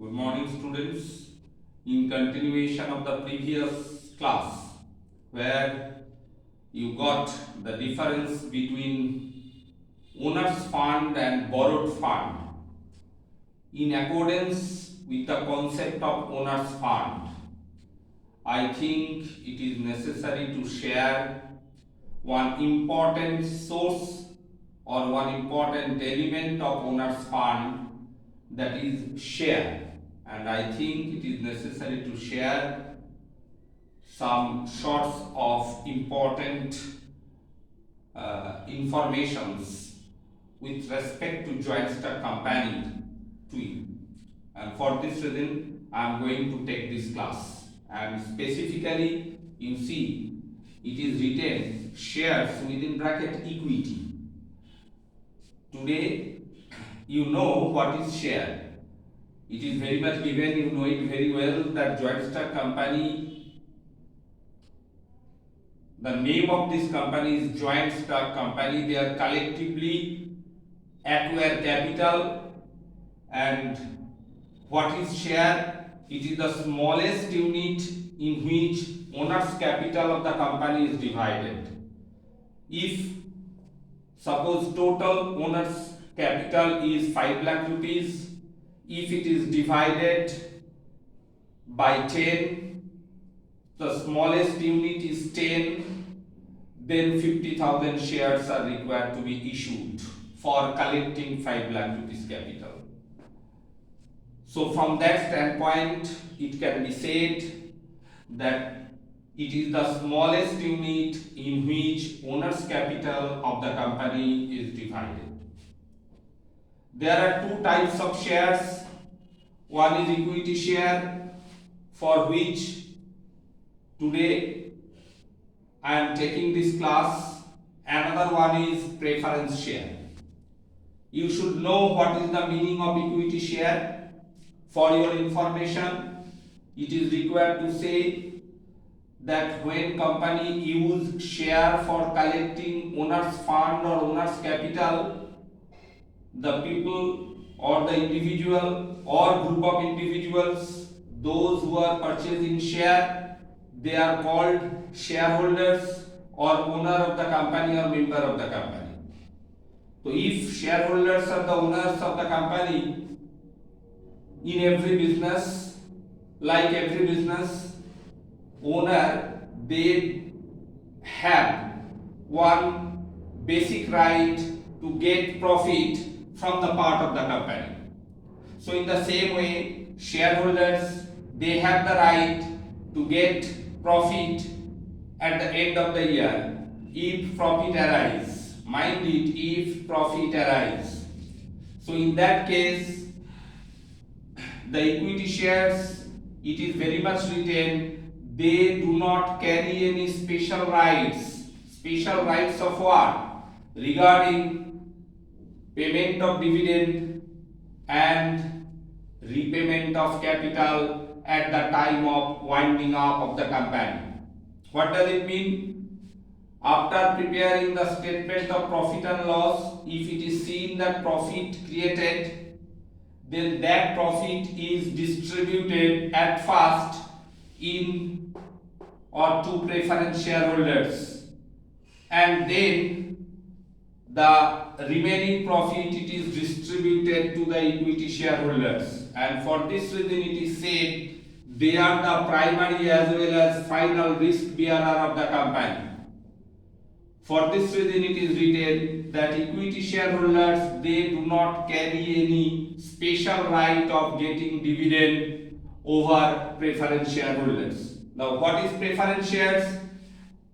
Good morning, students. In continuation of the previous class, where you got the difference between owner's fund and borrowed fund, in accordance with the concept of owner's fund, I think it is necessary to share one important source or one important element of owner's fund, that is share. And I think it is necessary to share some sorts of important informations with respect to joint stock company to you. And for this reason, I am going to take this class. And specifically, you see, it is written shares within bracket equity. Today, you know what is share. It is very much given, you know it very well, that joint stock company, the name of this company is joint stock company. They are collectively acquire capital. And what is share? It is the smallest unit in which owner's capital of the company is divided. If suppose total owner's capital is 5 lakh rupees, if it is divided by 10, the smallest unit is 10, then 50,000 shares are required to be issued for collecting 5 lakh rupees capital. So from that standpoint, it can be said that it is the smallest unit in which owner's capital of the company is divided. There are two types of shares. One is equity share, for which today I am taking this class. Another one is preference share. You should know what is the meaning of equity share. For your information, it is required to say that when company use share for collecting owner's fund or owner's capital, the people or the individual or group of individuals, those who are purchasing share, they are called shareholders or owner of the company or member of the company. So if shareholders are the owners of the company, in every business, like every business owner, they have one basic right to get profit from the part of the company. So in the same way, shareholders, they have the right to get profit at the end of the year if profit arises. Mind it, if profit arises. So in that case, the equity shares, it is very much written, they do not carry any special rights. Special rights of what? Regarding payment of dividend and repayment of capital at the time of winding up of the company. What does it mean? After preparing the statement of profit and loss, if it is seen that profit created, then that profit is distributed at first in or to preference shareholders, and then the remaining profit it is distributed to the equity shareholders. And for this reason it is said they are the primary as well as final risk bearer of the company. For this reason it is written that equity shareholders, they do not carry any special right of getting dividend over preference shareholders. Now what is preference shares?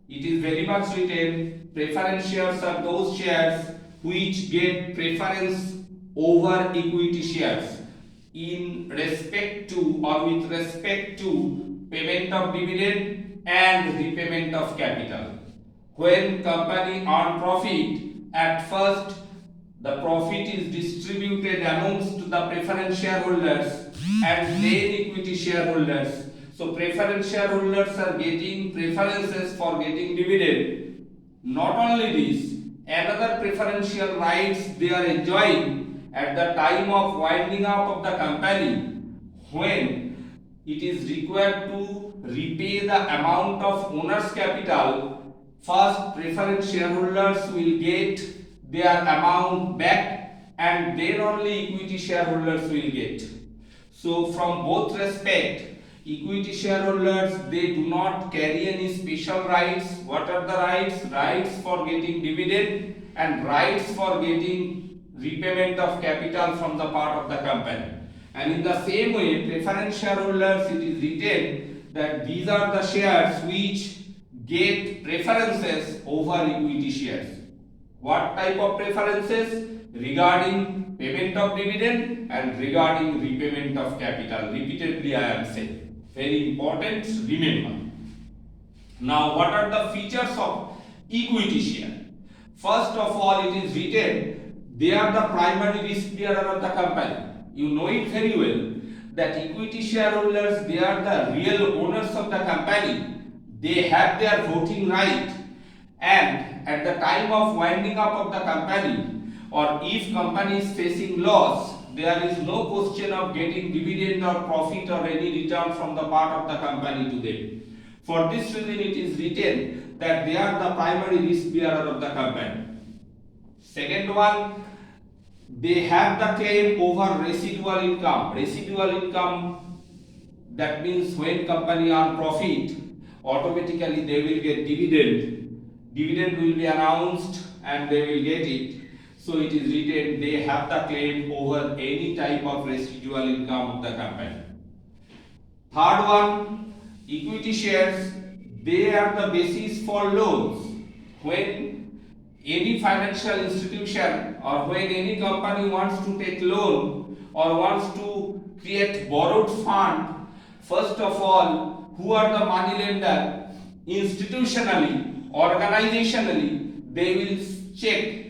It is very much written, preference shares are those shares which get preference over equity shares in respect to or with respect to payment of dividend and repayment of capital. When company earn profit, at first the profit is distributed amongst the preference shareholders and then equity shareholders. So preference shareholders are getting preferences for getting dividend. Not only this, another preferential rights they are enjoying at the time of winding up of the company, when it is required to repay the amount of owner's capital, first preference shareholders will get their amount back and then only equity shareholders will get. So from both respect, equity shareholders, they do not carry any special rights. What are the rights? Rights for getting dividend and rights for getting repayment of capital from the part of the company. And in the same way, preference shareholders, it is written that these are the shares which get preferences over equity shares. What type of preferences? Regarding payment of dividend and regarding repayment of capital. Repeatedly I am saying. Very important, remember. Now what are the features of equity share? First of all, it is written they are the primary risk bearer of the company. You know it very well that equity shareholders, they are the real owners of the company. They have their voting right, and at the time of winding up of the company, or if company is facing loss, there is no question of getting dividend or profit or any return from the part of the company to them. For this reason, it is written that they are the primary risk bearer of the company. Second one, they have the claim over residual income. Residual income, that means when company earn profit, automatically they will get dividend. Dividend will be announced and they will get it. So it is written they have the claim over any type of residual income of the company. Third one, equity shares, they are the basis for loans. When any financial institution or when any company wants to take loan or wants to create borrowed fund, first of all, who are the money lender? Institutionally, organizationally, they will check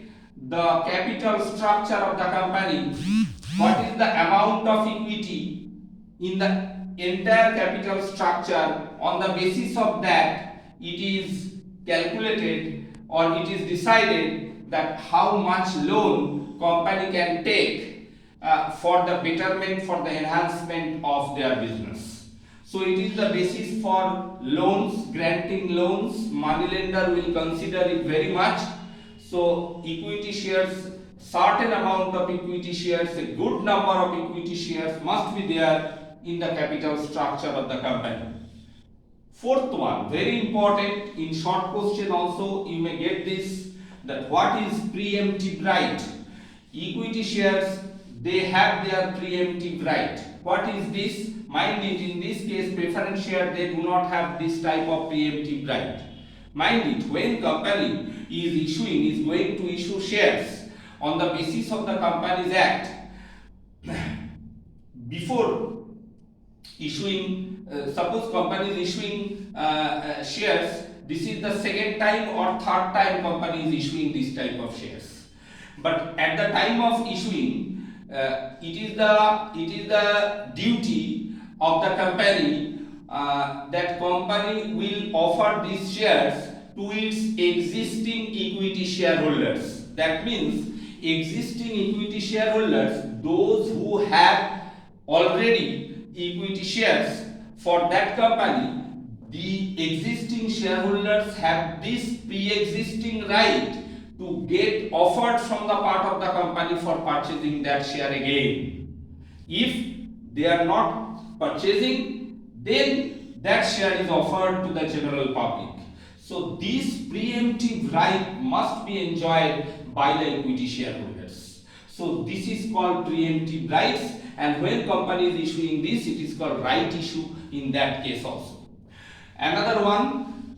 the capital structure of the company. What is the amount of equity in the entire capital structure? On the basis of that, it is calculated or it is decided that how much loan company can take for the betterment, for the enhancement of their business. So it is the basis for loans, granting loans. Money lender will consider it very much. So equity shares, certain amount of equity shares, a good number of equity shares must be there in the capital structure of the company. Fourth one, very important, in short question also you may get this, that what is preemptive right? Equity shares, they have their preemptive right. What is this? Mind it, in this case preference share, they do not have this type of preemptive right. Mind it, when company is going to issue shares on the basis of the Companies Act, before issuing, suppose company is issuing shares, this is the second time or third time company is issuing this type of shares. But at the time of issuing, it is the duty of the company that company will offer these shares to its existing equity shareholders. That means existing equity shareholders, those who have already equity shares for that company, the existing shareholders have this pre-existing right to get offered from the part of the company for purchasing that share again. If they are not purchasing, then that share is offered to the general public. So this preemptive right must be enjoyed by the equity shareholders. So this is called preemptive rights, and when company is issuing this, it is called right issue in that case also. Another one,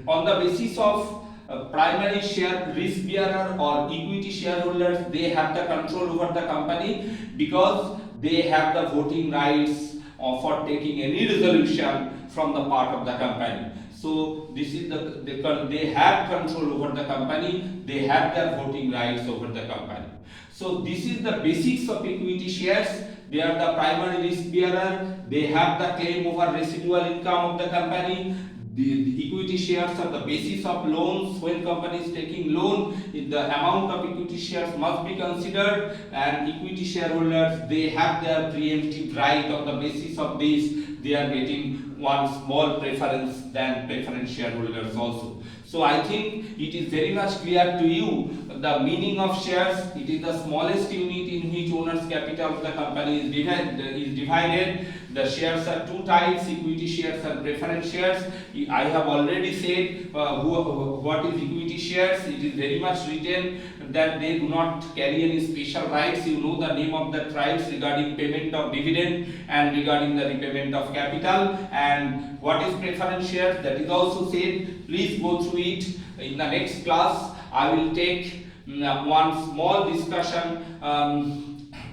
on the basis of primary share risk bearer or equity shareholders, they have the control over the company because they have the voting rights for taking any resolution from the part of the company. So this is they have control over the company, they have their voting rights over the company. So this is the basics of equity shares. They are the primary risk bearer, they have the claim over residual income of the company, the equity shares are the basis of loans. When company is taking loan, the amount of equity shares must be considered, and equity shareholders, they have their preemptive right. On the basis of this, they are getting one small preference than preference shareholders also. So I think it is very much clear to you the meaning of shares. It is the smallest unit in which owner's capital of the company is divided. The shares are two types: equity shares and preference shares. I have already said what is equity shares. It is very much written that they do not carry any special rights. You know the name of the rights regarding payment of dividend and regarding the repayment of capital. And what is preference shares, that is also said. Please go through it. In the next class, I will take one small discussion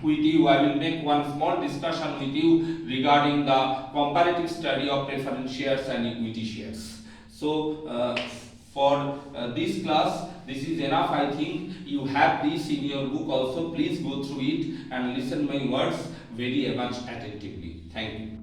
with you. I will make one small discussion with you regarding the comparative study of preference shares and equity shares. So for this class, this is enough. I think you have this in your book also. Please go through it and listen my words very much attentively. Thank you.